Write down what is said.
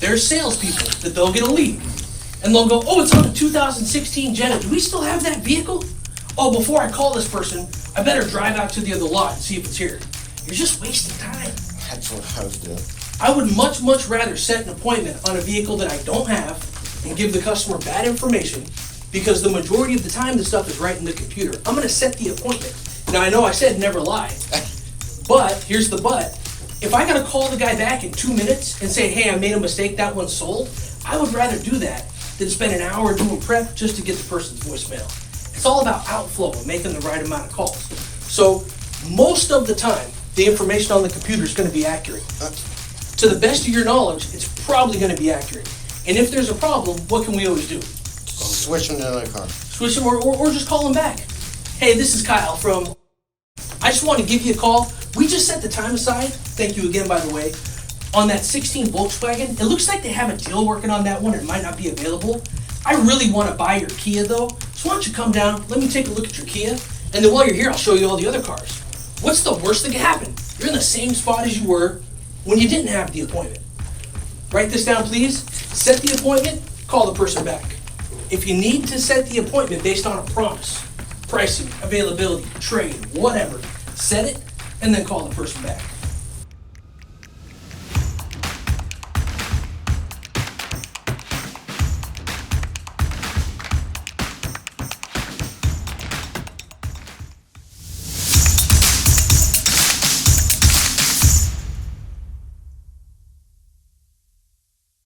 there's salespeople that they'll get a lead, and they'll go, oh, it's on a 2016 Jetta. Do we still have that vehicle? Oh, before I call this person, I better drive out to the other lot and see if it's here. You're just wasting time. That's what I was doing. I would much rather set an appointment on a vehicle that I don't have and give the customer bad information, because the majority of the time the stuff is right in the computer. I'm gonna set the appointment. Now I know I said never lie, but here's the but. If I gotta call the guy back in 2 minutes and say, hey, I made a mistake, that one's sold, I would rather do that than spend an hour doing prep just to get the person's voicemail. It's all about outflow and making the right amount of calls. So most of the time, the information on the computer is gonna be accurate. To the best of your knowledge, it's probably gonna be accurate. And if there's a problem, what can we always do? Switch them to another car. Switch them or just call them back. Hey, this is Kyle from, I just want to give you a call. We just set the time aside, thank you again by the way, on that 16 Volkswagen. It looks like they have a deal working on that one. It might not be available. I really want to buy your Kia though, so why don't you come down, let me take a look at your Kia, and then while you're here, I'll show you all the other cars. What's the worst that could happen? You're in the same spot as you were when you didn't have the appointment. Write this down, please. Set the appointment, call the person back. If you need to set the appointment based on a promise, pricing, availability, trade, whatever, set it, and then call the person back.